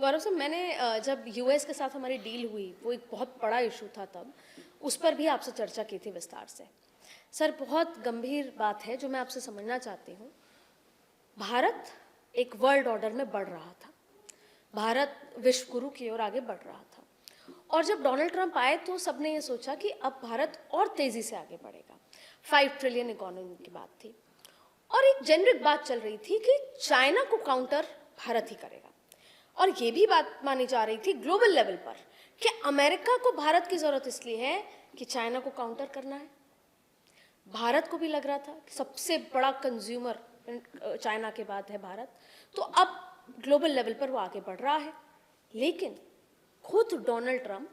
गौरव साहब, मैंने जब यूएस के साथ हमारी डील हुई, वो एक बहुत बड़ा इशू था तब, उस पर भी आपसे चर्चा की थी विस्तार से। सर, बहुत गंभीर बात है जो मैं आपसे समझना चाहती हूँ। भारत एक वर्ल्ड ऑर्डर में बढ़ रहा था, भारत विश्व गुरु की ओर आगे बढ़ रहा था, और जब डोनाल्ड ट्रंप आए तो सबने ये सोचा कि अब भारत और तेज़ी से आगे बढ़ेगा। 5 ट्रिलियन इकोनॉमी की बात थी, और एक जेनरिक बात चल रही थी कि चाइना को काउंटर भारत ही करेगा, और ये भी बात मानी जा रही थी ग्लोबल लेवल पर कि अमेरिका को भारत की ज़रूरत इसलिए है कि चाइना को काउंटर करना है। भारत को भी लग रहा था कि सबसे बड़ा कंज्यूमर चाइना के बाद है भारत, तो अब ग्लोबल लेवल पर वो आगे बढ़ रहा है। लेकिन खुद डोनाल्ड ट्रंप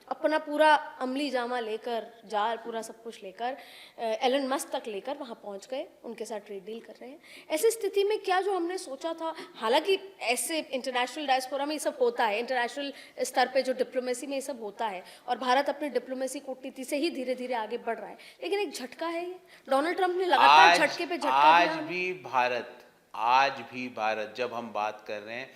अपना पूरा अमली जामा लेकर, जाल पूरा सब कुछ लेकर, एलन मस्क तक लेकर वहाँ पहुँच गए, उनके साथ ट्रेड डील कर रहे हैं। ऐसी स्थिति में क्या जो हमने सोचा था, हालांकि ऐसे इंटरनेशनल डायस्पोरा में ये सब होता है, इंटरनेशनल स्तर पे जो डिप्लोमेसी में ये सब होता है, और भारत अपनी डिप्लोमेसी कूटनीति से ही धीरे धीरे आगे बढ़ रहा है, लेकिन एक झटका है ये। डोनाल्ड ट्रंप ने लगातार झटके पे झटका दिया। आज भी भारत जब हम बात कर रहे हैं,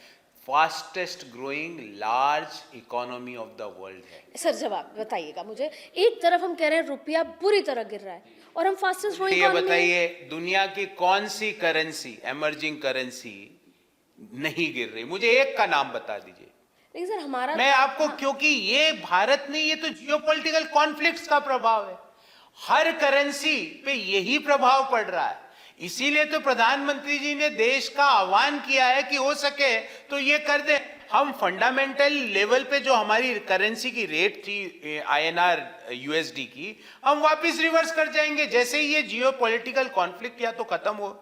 fastest growing large economy of the world है। सर, जवाब बताइएगा मुझे। एक तरफ हम कह रहे हैं रुपया बुरी तरह गिर रहा है, और हम फास्टेस्ट ग्रोइंग ये बताइए, दुनिया की कौन सी करेंसी, एमर्जिंग करेंसी नहीं गिर रही? मुझे एक का नाम बता दीजिए। लेकिन सर हमारा, मैं आपको, क्योंकि ये भारत नहीं, ये तो जियोपॉलिटिकल कॉन्फ्लिक्ट्स का प्रभाव है। हर करेंसी पे यही प्रभाव पड़ रहा है। इसीलिए तो प्रधानमंत्री जी ने देश का आह्वान किया है कि हो सके तो ये कर दे। हम फंडामेंटल लेवल पे जो हमारी करेंसी की रेट थी आईएनआर यूएसडी की, हम वापस रिवर्स कर जाएंगे जैसे ही ये जियोपॉलिटिकल कॉन्फ्लिक्ट या तो खत्म हो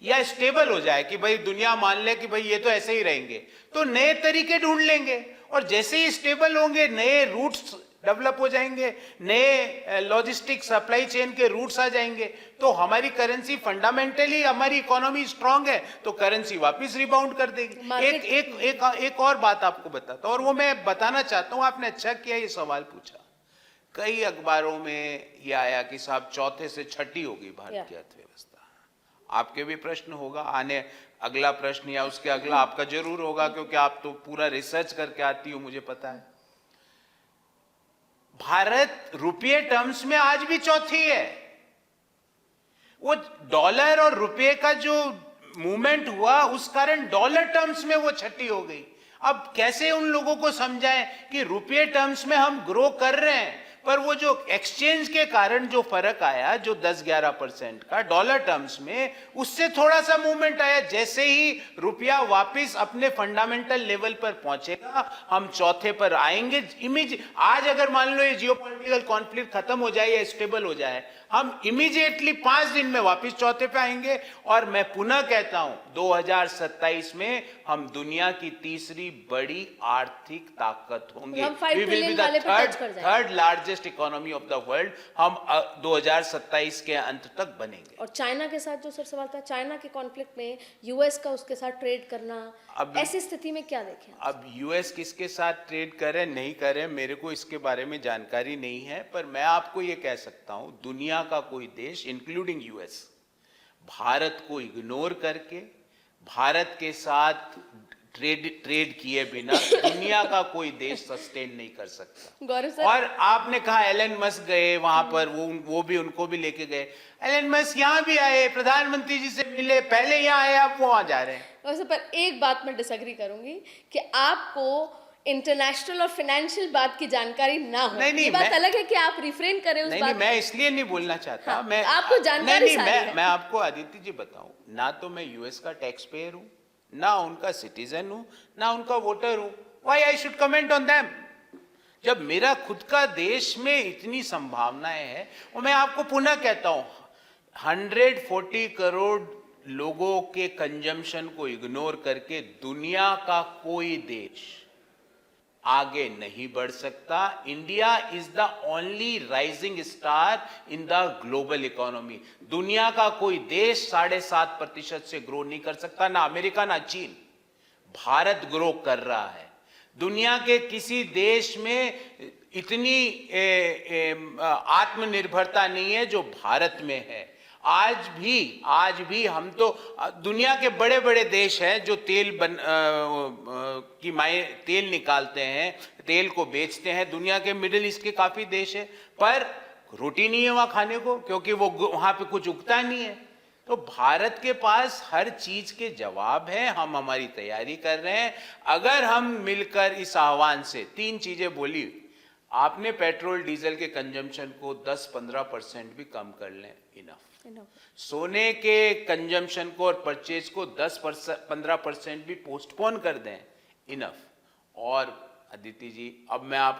या स्टेबल हो जाए, कि भाई दुनिया मान ले कि भाई ये तो ऐसे ही रहेंगे, तो नए तरीके ढूंढ लेंगे। और जैसे ही स्टेबल होंगे, नए रूट्स डेवलप हो जाएंगे, नए लॉजिस्टिक सप्लाई चेन के रूट्स आ जाएंगे, तो हमारी करेंसी फंडामेंटली, हमारी इकोनॉमी स्ट्रांग है तो करेंसी वापस रिबाउंड कर देगी। एक और बात आपको बताता हूं, और वो मैं बताना चाहता हूं, आपने अच्छा किया ये सवाल पूछा। कई अखबारों में ये आया कि साहब चौथे से छठी होगी भारत की अर्थव्यवस्था। आपके भी प्रश्न होगा, आने अगला प्रश्न या उसके अगला आपका जरूर होगा, क्योंकि आप तो पूरा रिसर्च करके आती हो, मुझे पता है। भारत रुपये टर्म्स में आज भी चौथी है। वो डॉलर और रुपये का जो मूवमेंट हुआ, उस कारण डॉलर टर्म्स में वो छठी हो गई। अब कैसे उन लोगों को समझाएं कि रुपये टर्म्स में हम ग्रो कर रहे हैं, पर वो जो एक्सचेंज के कारण जो फर्क आया, जो 10-11% का डॉलर टर्म्स में, उससे थोड़ा सा मूवमेंट आया। जैसे ही रुपया वापस अपने फंडामेंटल लेवल पर पहुंचेगा, हम चौथे पर आएंगे। आज अगर मान लो ये जियोपॉलिटिकल कॉन्फ्लिक्ट खत्म हो जाए या स्टेबल हो जाए, हम इमीडिएटली 5 दिन में वापस चौथे पे आएंगे। और मैं पुनः कहता हूं, 2027 में हम दुनिया की तीसरी बड़ी आर्थिक ताकत होंगे। We will be the third largest economy of the world। हम 2027 के अंत तक बनेंगे। और चाइना के साथ जो सर सवाल था, चाइना के कॉन्फ्लिक्ट में यूएस का उसके साथ ट्रेड करना, ऐसी स्थिति में क्या देखें? अब यूएस किसके साथ ट्रेड करे नहीं करे, मेरे को इसके बारे में जानकारी नहीं है, पर मैं आपको ये कह सकता हूं, दुनिया का कोई देश इंक्लूडिंग यूएस भारत को इग्नोर करके, भारत के साथ ट्रेड किए बिना दुनिया का कोई देश सस्टेन नहीं कर सकता। गौरव सर, और आपने कहा एलन मस्क गए वहां पर, वो भी उनको भी लेके गए। एलन मस्क यहाँ भी आए, प्रधानमंत्री जी से मिले, पहले यहाँ आए, आप वहां जा रहे हैं। गौरव, पर एक बात मैं डिसएग्री करूंगी कि आपको इंटरनेशनल और फाइनेंशियल बात की जानकारी ना हो। नहीं, ये बात अलग है कि आप रिफ्रेन करें उस बात। नहीं, मैं इसलिए नहीं बोलना चाहता। हाँ, मैं आपको जानकारी मैं आपको आदित्य जी बताऊं, ना तो मैं यूएस का टैक्स पेयर हूं, ना उनका सिटीजन हूं, ना उनका वोटर हूं। Why I should comment on them? जब मेरा खुद का देश में इतनी संभावनाएं हैं। और मैं आपको पुनः कहता हूं, 140 करोड़ लोगों के कंजम्पशन को इग्नोर करके दुनिया का कोई देश आगे नहीं बढ़ सकता। India is the only rising star in the global economy. दुनिया का कोई देश 7.5% से ग्रो नहीं कर सकता, ना अमेरिका ना चीन। भारत ग्रो कर रहा है। दुनिया के किसी देश में इतनी आत्मनिर्भरता नहीं है जो भारत में है। आज भी हम तो दुनिया के बड़े बड़े देश हैं जो तेल निकालते हैं, तेल को बेचते हैं। दुनिया के मिडिल ईस्ट के काफी देश है, पर रोटी नहीं है वहां खाने को, क्योंकि वो वहां पे कुछ उगता नहीं है। तो भारत के पास हर चीज के जवाब हैं, हम हमारी तैयारी कर रहे हैं। अगर हम मिलकर इस आह्वान से 3 चीजें बोली, आपने पेट्रोल डीजल के कंजम्पशन को 10-15% भी कम कर लें, इनफ। सोने के कंजम्पशन को और परचेज को 10-15% भी पोस्टपोन कर दें, इनफ। और अदिति जी, अब मैं आप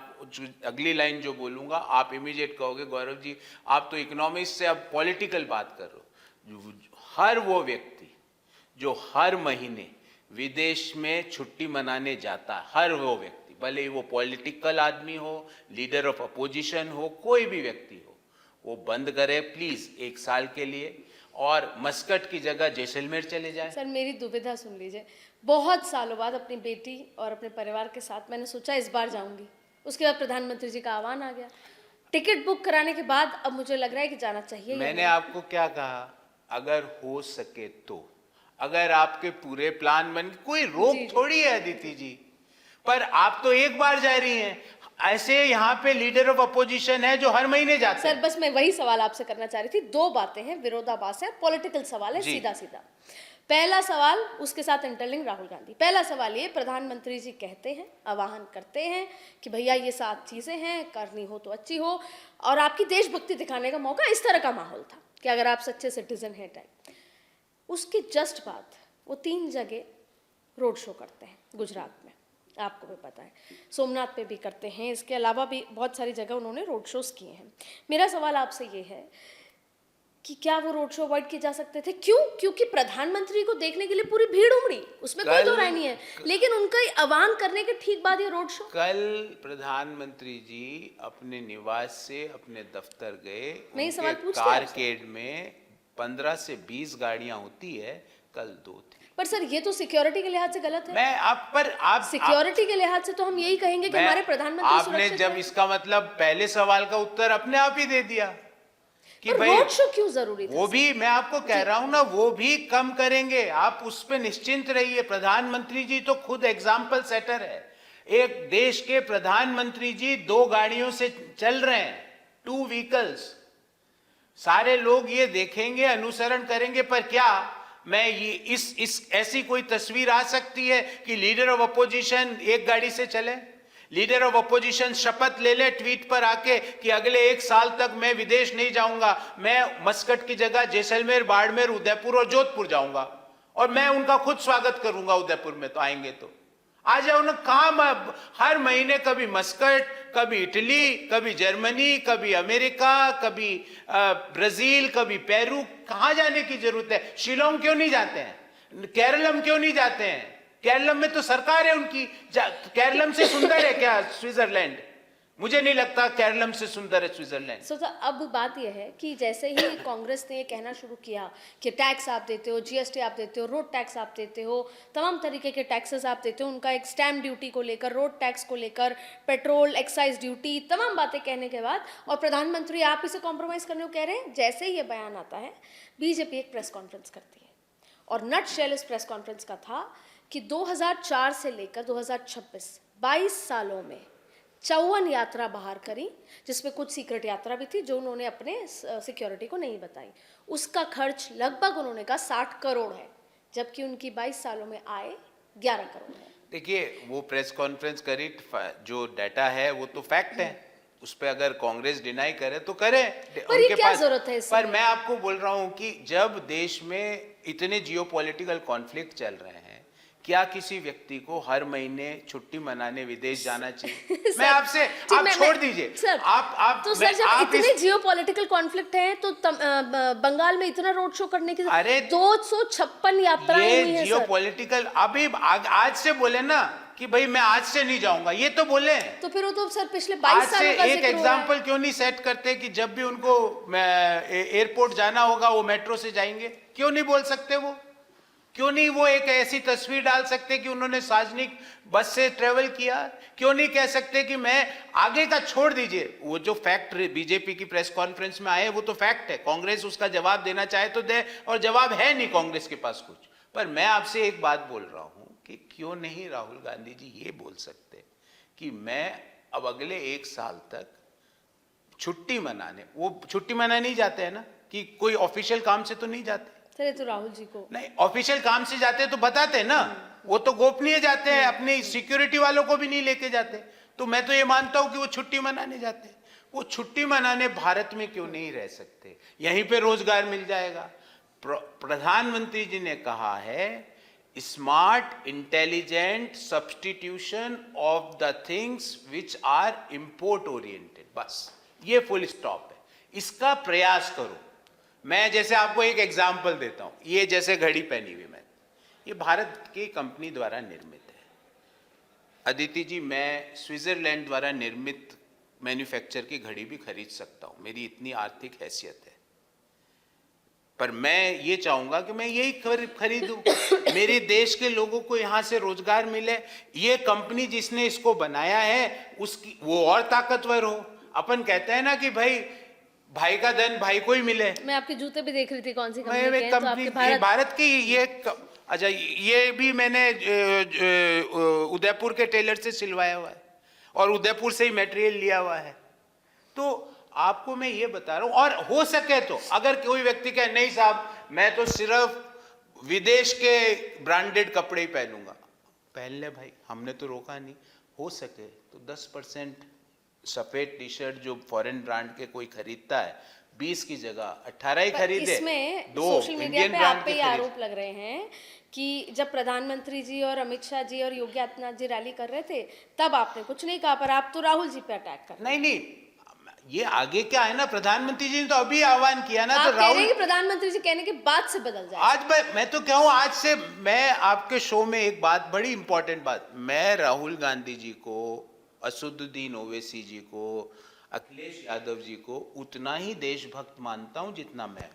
अगली लाइन जो बोलूंगा आप इमीडिएट कहोगे गौरव जी आप तो इकोनॉमिक्स से अब पॉलिटिकल बात कर रहे हो। हर वो व्यक्ति जो हर महीने विदेश में छुट्टी मनाने जाता है, हर वो व्यक्ति, भले ही वो पॉलिटिकल आदमी हो, लीडर ऑफ अपोजिशन हो, कोई भी व्यक्ति हो, वो बंद करे प्लीज 1 साल के लिए, और मस्कट की जगह जैसलमेर चले जाए। सर मेरी दुविधा सुन लीजिए, बहुत सालों बाद अपनी बेटी और अपने परिवार के साथ मैंने सोचा इस बार जाऊंगी, उसके बाद प्रधानमंत्री जी का आह्वान आ गया, टिकट बुक कराने के बाद अब मुझे लग रहा है कि जाना चाहिए। मैंने आपको क्या कहा, अगर हो सके तो, अगर आपके पूरे प्लान बन, कोई रोक थोड़ी है अदिति जी, पर आप तो एक बार जा रही हैं, ऐसे यहाँ पे लीडर ऑफ अपोजिशन है जो हर महीने जाते हैं। सर बस मैं वही सवाल आपसे करना चाह रही थी, 2 बातें हैं, विरोधाभास है, पॉलिटिकल सवाल है, सीधा सीधा। पहला सवाल, उसके साथ इंटरलिंक राहुल गांधी। पहला सवाल ये, प्रधानमंत्री जी कहते हैं, आह्वान करते हैं कि भैया ये 7 चीजें हैं, करनी हो तो अच्छी हो, और आपकी देशभक्ति दिखाने का मौका, इस तरह का माहौल था कि अगर आप सच्चे सिटीजन हैं टाइप। उसके जस्ट बाद वो 3 जगह रोड शो करते हैं गुजरात में, आपको भी पता है, सोमनाथ पे भी करते हैं, इसके अलावा भी बहुत सारी जगह उन्होंने रोड शोज किए हैं। मेरा सवाल आपसे ये है कि क्या वो रोड शो अवॉइड किए जा सकते थे? क्यों? क्योंकि प्रधानमंत्री को देखने के लिए पूरी भीड़ उमड़ी, उसमें कोई दो राय नहीं है, लेकिन उनका आह्वान करने के ठीक बाद ये रोड शो। कल प्रधानमंत्री जी अपने निवास से अपने दफ्तर गए, मैं ये सवाल पूछती हूं कारकेड में 15 से 20 गाड़ियां होती है, कल 2 थी। पर सर ये तो सिक्योरिटी के लिहाज से गलत है। मैं आप सिक्योरिटी के लिहाज से तो हम यही कहेंगे कि हमारे प्रधानमंत्री आपने जब इसका मतलब पहले सवाल का उत्तर अपने आप ही दे दिया कि भाई रोड शो क्यों जरूरी था? वो भी मैं आपको कह रहा हूं ना, वो भी कम करेंगे, आप उस पे निश्चिंत रहिए। प्रधानमंत्री जी तो खुद एग्जाम्पल सेटर है। एक देश के प्रधानमंत्री जी 2 गाड़ियों से चल रहे हैं, 2 व्हीकल्स। सारे लोग ये देखेंगे, अनुसरण करेंगे, पर क्या मैं ये इस ऐसी कोई तस्वीर आ सकती है कि लीडर ऑफ अपोजिशन एक गाड़ी से चले? लीडर ऑफ अपोजिशन शपथ ले ले ट्वीट पर आके कि अगले 1 साल तक मैं विदेश नहीं जाऊंगा, मैं मस्कट की जगह जैसलमेर, बाड़मेर, उदयपुर और जोधपुर जाऊंगा, और मैं उनका खुद स्वागत करूंगा उदयपुर में, तो आएंगे तो आ जाओ ना। काम हर महीने कभी मस्कट, कभी इटली, कभी जर्मनी, कभी अमेरिका, कभी ब्राजील, कभी पेरू, कहां जाने की जरूरत है? शिलोंग क्यों नहीं जाते हैं? केरलम क्यों नहीं जाते हैं? केरलम में तो सरकार है उनकी, केरलम से सुंदर है क्या स्विट्जरलैंड? मुझे नहीं लगता केरलम से सुंदर है स्विट्जरलैंड। तो अब बात यह है कि जैसे ही कांग्रेस ने ये कहना शुरू किया कि टैक्स आप देते हो, जीएसटी आप देते हो, रोड टैक्स आप देते हो, तमाम तरीके के टैक्सेस आप देते हो, उनका एक स्टैम्प ड्यूटी को लेकर, रोड टैक्स को लेकर, पेट्रोल एक्साइज ड्यूटी, तमाम बातें कहने के बाद, और प्रधानमंत्री आप इसे कॉम्प्रोमाइज करने को कह रहे हैं। जैसे ही ये बयान आता है, बीजेपी एक प्रेस कॉन्फ्रेंस करती है, और नट शेल इस प्रेस कॉन्फ्रेंस का था कि 2004 से लेकर 2026 22 सालों में 54 यात्रा बाहर करी, जिसमें कुछ सीक्रेट यात्रा भी थी जो उन्होंने अपने सिक्योरिटी को नहीं बताई। उसका खर्च लगभग उन्होंने कहा 60 करोड़ है, जबकि उनकी 22 सालों में आए 11 करोड़ है। देखिए, वो प्रेस कॉन्फ्रेंस करी, जो डाटा है वो तो फैक्ट है, उस पर अगर कांग्रेस डिनाई करे तो करे, पर ये क्या जरूरत है इसमें? पर मैं आपको बोल रहा हूं कि जब देश में इतने जियोपॉलिटिकल कॉन्फ्लिक्ट चल रहे हैं, क्या किसी व्यक्ति को हर महीने छुट्टी मनाने विदेश जाना चाहिए? मैं आपसे, आप छोड़ दीजिए, आप तो सर जब इतने जियोपॉलिटिकल कॉन्फ्लिक्ट हैं तो बंगाल में इतना रोड शो करने की, अरे 256 यात्राएं हुई हैं। जियोपॉलिटिकल अभी आज से बोले ना कि भाई मैं आज से नहीं जाऊंगा, ये तो बोले, तो फिर वो तो सर पिछले 22 सालों का एक एग्जाम्पल क्यों नहीं सेट करते कि जब भी उनको एयरपोर्ट जाना होगा वो मेट्रो से जाएंगे? क्यों नहीं बोल सकते वो? क्यों नहीं वो एक ऐसी तस्वीर डाल सकते कि उन्होंने सार्वजनिक बस से ट्रेवल किया? क्यों नहीं कह सकते कि मैं आगे का छोड़ दीजिए, वो जो फैक्ट बीजेपी की प्रेस कॉन्फ्रेंस में आए वो तो फैक्ट है, कांग्रेस उसका जवाब देना चाहे तो दे, और जवाब है नहीं कांग्रेस के पास कुछ। पर मैं आपसे एक बात बोल रहा हूं कि क्यों नहीं राहुल गांधी जी ये बोल सकते कि मैं अब अगले 1 साल तक छुट्टी मनाने, वो छुट्टी मनाने नहीं जाते हैं ना, कि कोई ऑफिशियल काम से तो नहीं जाते। सर ये तो राहुल जी को नहीं, ऑफिशियल काम से जाते तो बताते हैं ना, वो तो गोपनीय जाते हैं, अपनी सिक्योरिटी वालों को भी नहीं लेके जाते। तो मैं तो ये मानता हूं कि वो छुट्टी मनाने जाते हैं। वो छुट्टी मनाने भारत में क्यों नहीं रह सकते? यहीं पे रोजगार मिल जाएगा। प्रधानमंत्री जी ने कहा है smart intelligent substitution of the things which are import oriented, बस ये फुल स्टॉप है। इसका प्रयास करो। मैं जैसे आपको एक एग्जाम्पल देता हूं, ये जैसे घड़ी पहनी हुई मैं, ये भारत की कंपनी द्वारा निर्मित है। अदिति जी, मैं स्विट्जरलैंड द्वारा निर्मित मैन्युफैक्चर की घड़ी भी खरीद सकता हूं, मेरी इतनी आर्थिक हैसियत है। पर मैं ये चाहूंगा कि मैं यही खरीदूं, मेरे देश के लोगों को यहां से रोजगार मिले, ये कंपनी जिसने इसको बनाया है उसकी वो और ताकतवर हो। अपन कहते हैं ना कि भाई का धन भाई को ही मिले। मैं आपके जूते भी देख रही थी, कौन सी कंपनी मैं के हैं, तो आपके भारत की ये अच्छा, ये भी मैंने उदयपुर के टेलर से सिलवाया हुआ है और उदयपुर से ही मटेरियल लिया हुआ है। तो आपको मैं ये बता रहा हूं, और हो सके तो अगर कोई व्यक्ति कहे नहीं साहब मैं तो सिर्फ विदेश के ब्रांडेड कपड़े ही पहनूंगा, पहन ले भाई, हमने तो रोका नहीं। हो सके तो 10% सफेद टी शर्ट जो फॉरेन ब्रांड के कोई खरीदता है 20 की जगह 18 ही खरीदे। इसमें दो सोशल मीडिया इंडियन पे ब्रांड आप पे के ये खरीद। आरोप लग रहे हैं कि जब प्रधानमंत्री जी और अमित शाह जी और योगी आदित्यनाथ जी रैली कर रहे थे तब आपने कुछ नहीं कहा, पर आप तो राहुल जी पे अटैक कर रहे हैं। नहीं, ये आगे क्या है ना, प्रधानमंत्री जी ने तो अभी आह्वान किया ना, आप तो कह रहे राहुल हैं कि प्रधानमंत्री जी कहने के बाद से बदल जाए। आज मैं तो कहूँ, आज से मैं आपके शो में एक बात, बड़ी इंपॉर्टेंट बात, मैं राहुल गांधी जी को, असदुद्दीन ओवैसी जी को, अखिलेश यादव जी को उतना ही देशभक्त मानता हूं जितना मैं